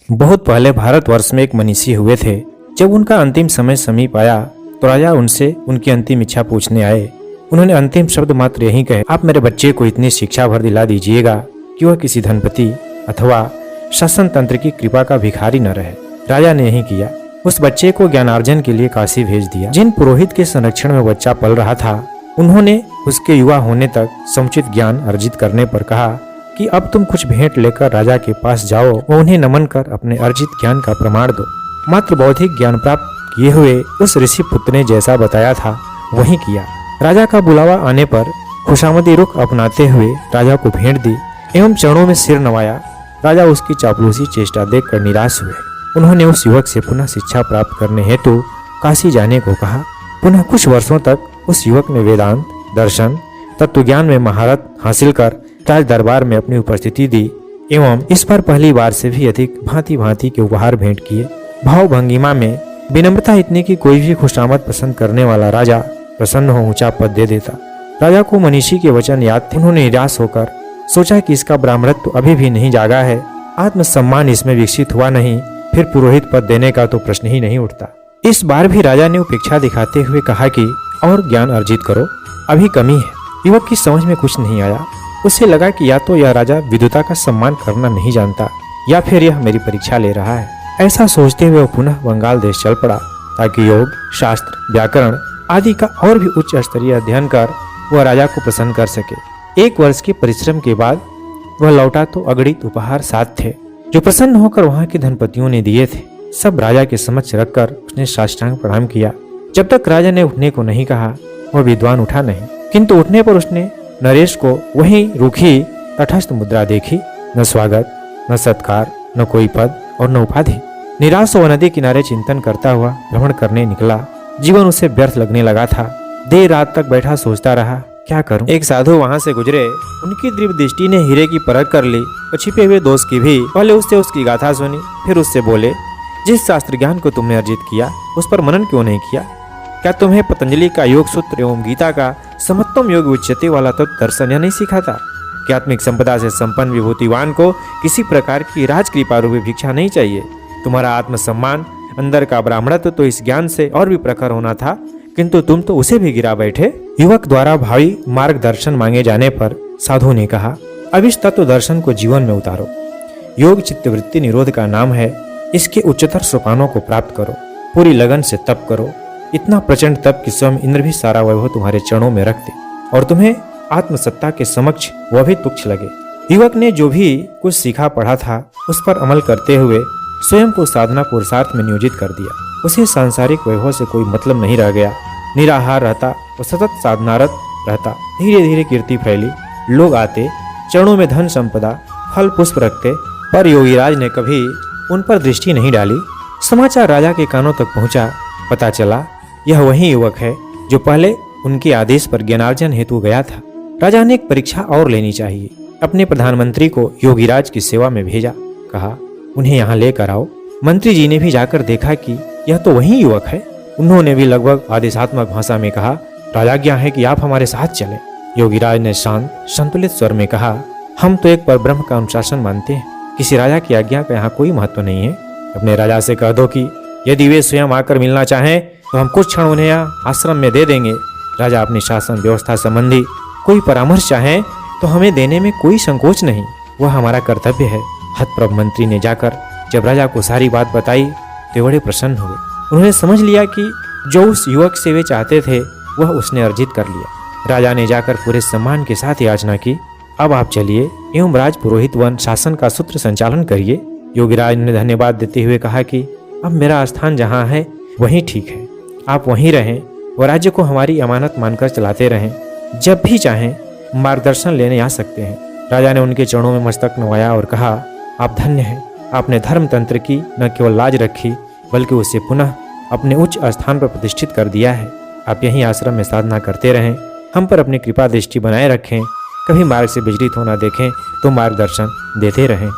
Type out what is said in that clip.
बहुत पहले भारतवर्ष में एक मनीषी हुए थे। जब उनका अंतिम समय समीप आया तो राजा उनसे उनकी अंतिम इच्छा पूछने आए। उन्होंने अंतिम शब्द मात्र यही कहे, आप मेरे बच्चे को इतनी शिक्षा भर दिला दीजिएगा कि वह किसी धनपति अथवा शासन तंत्र की कृपा का भिखारी न रहे। राजा ने यही किया। उस बच्चे को ज्ञानार्जन के लिए काशी भेज दिया। जिन पुरोहित के संरक्षण में बच्चा पल रहा था, उन्होंने उसके युवा होने तक समुचित ज्ञान अर्जित करने पर कहा कि अब तुम कुछ भेंट लेकर राजा के पास जाओ और उन्हें नमन कर अपने अर्जित ज्ञान का प्रमाण दो। मात्र बौद्धिक ज्ञान प्राप्त किए हुए उस ऋषि पुत्र ने जैसा बताया था वही किया। राजा का बुलावा आने पर खुशामदी रुख अपनाते हुए राजा को भेंट दी एवं चरणों में सिर नवाया। राजा उसकी चापलूसी चेष्टा देखकर निराश हुए। उन्होंने उस युवक से पुनः शिक्षा प्राप्त करने हेतु काशी जाने को कहा। पुनः कुछ वर्षों तक उस युवक ने वेदांत, दर्शन, तत्वज्ञान में महारत हासिल कर राज दरबार में अपनी उपस्थिति दी एवं इस पर पहली बार से भी अधिक भांति भांति के उपहार भेंट किए। भाव भंगिमा में विनम्रता इतनी कि कोई भी खुशामद पसंद करने वाला राजा प्रसन्न हो ऊंचा पद दे देता। राजा को मनीषी के वचन याद थे। उन्होंने निराश होकर सोचा कि इसका ब्राह्मणत्व अभी भी नहीं जागा है, आत्मसम्मान इसमें विकसित हुआ नहीं, फिर पुरोहित पद देने का तो प्रश्न ही नहीं उठता। इस बार भी राजा ने उपेक्षा दिखाते हुए कहा कि और ज्ञान अर्जित करो, अभी कमी है। युवक की समझ में कुछ नहीं आया। उसे लगा कि या तो यह राजा विद्वता का सम्मान करना नहीं जानता या फिर यह मेरी परीक्षा ले रहा है। ऐसा सोचते हुए वह पुनः बंगाल देश चल पड़ा ताकि योग, शास्त्र, व्याकरण आदि का और भी उच्च स्तरीय अध्ययन कर वह राजा को प्रसन्न कर सके। 1 वर्ष के परिश्रम के बाद वह लौटा तो अगणित उपहार साथ थे जो प्रसन्न होकर वहां के धनपतियों ने दिए थे। सब राजा के समक्ष रखकर उसने साष्टांग प्रणाम किया। जब तक राजा ने उठने को नहीं कहा वह विद्वान उठा नहीं, किंतु उठने पर उसने नरेश को वही रूखी तटस्थ मुद्रा देखी। न स्वागत, न सत्कार, न कोई पद और न उपाधि। निराश व नदी किनारे चिंतन करता हुआ भ्रमण करने निकला। जीवन उसे व्यर्थ लगने लगा था। देर रात तक बैठा सोचता रहा, क्या करूं? एक साधु वहां से गुजरे। उनकी दिव्य दृष्टि ने हीरे की परख कर ली और छिपे हुए दोष की भी। पहले उससे उसकी गाथा सुनी, फिर उससे बोले, जिस शास्त्र ज्ञान को तुमने अर्जित किया उस पर मनन क्यों नहीं किया? क्या तुम्हें पतंजलि का योग सूत्र एवं गीता का समत्वम योग उच्यते वाला तो दर्शन यह नहीं सिखाता कि आत्मिक संपदा से संपन्न विभूतिवान को किसी प्रकार की राज कृपा रूपी भिक्षा नहीं चाहिए? तुम्हारा आत्मसम्मान, अंदर का ब्राह्मणत्व तो इस ज्ञान से और भी प्रखर होना था, किंतु तुम तो उसे भी गिरा बैठे। युवक द्वारा भावी मार्गदर्शन मांगे जाने पर साधु ने कहा, अब इस तत्व दर्शन को जीवन में उतारो। योग चित्तवृत्ति निरोध का नाम है। इसके उच्चतर सोपानों को प्राप्त करो। पूरी लगन से तप करो, इतना प्रचंड तप कि स्वयं इंद्र भी सारा वैभव तुम्हारे चरणों में रख दे और तुम्हें आत्मसत्ता के समक्ष वह भी तुच्छ लगे। युवक ने जो भी कुछ सीखा पढ़ा था उस पर अमल करते हुए स्वयं को साधना पुरुषार्थ में नियोजित कर दिया। उसे सांसारिक वैभव से कोई मतलब नहीं रह गया। निराहार रहता और सतत साधनारत रहता। धीरे धीरे कीर्ति फैली। लोग आते, चरणों में धन संपदा, फल पुष्प रखते, पर योगीराज ने कभी उन पर दृष्टि नहीं डाली। समाचार राजा के कानों तक पहुंचा। पता चला यह वही युवक है जो पहले उनके आदेश पर ज्ञानार्जन हेतु गया था। राजा ने एक परीक्षा और लेनी चाहिए। अपने प्रधानमंत्री को योगीराज की सेवा में भेजा। कहा, उन्हें यहाँ लेकर आओ। मंत्री जी ने भी जाकर देखा कि यह तो वही युवक है। उन्होंने भी लगभग आदेशात्मक भाषा में कहा, राजाज्ञा है कि आप हमारे साथ चलें। योगीराज ने शांत संतुलित स्वर में कहा, हम तो एक परब्रह्म का अनुशासन मानते हैं। किसी राजा की आज्ञा का यहाँ कोई महत्व नहीं है। अपने राजा से कह दो कि यदि वे स्वयं आकर मिलना चाहें तो हम कुछ क्षण उन्हें यहाँ आश्रम में दे देंगे। राजा अपनी शासन व्यवस्था संबंधी कोई परामर्श चाहें तो हमें देने में कोई संकोच नहीं, वह हमारा कर्तव्य है। हतप्रभ मंत्री ने जाकर जब राजा को सारी बात बताई तो बड़े प्रसन्न हुए। उन्होंने समझ लिया कि जो उस युवक से वे चाहते थे वह उसने अर्जित कर लिया। राजा ने जाकर पूरे सम्मान के साथ याचना की, अब आप चलिए एवं राज पुरोहित वन शासन का सूत्र संचालन करिए। योगीराज ने धन्यवाद देते हुए कहा कि अब मेरा स्थान जहाँ है वहीं ठीक है, आप वहीं रहें और राज्य को हमारी अमानत मानकर चलाते रहें। जब भी चाहें मार्गदर्शन लेने आ सकते हैं। राजा ने उनके चरणों में मस्तक नवाया और कहा, आप धन्य हैं। आपने धर्म तंत्र की न केवल लाज रखी बल्कि उसे पुनः अपने उच्च स्थान पर प्रतिष्ठित कर दिया है। आप यहीं आश्रम में साधना करते रहें, हम पर अपनी कृपा दृष्टि बनाए रखें, कभी मार्ग से विचलित होना देखें तो मार्गदर्शन देते रहें।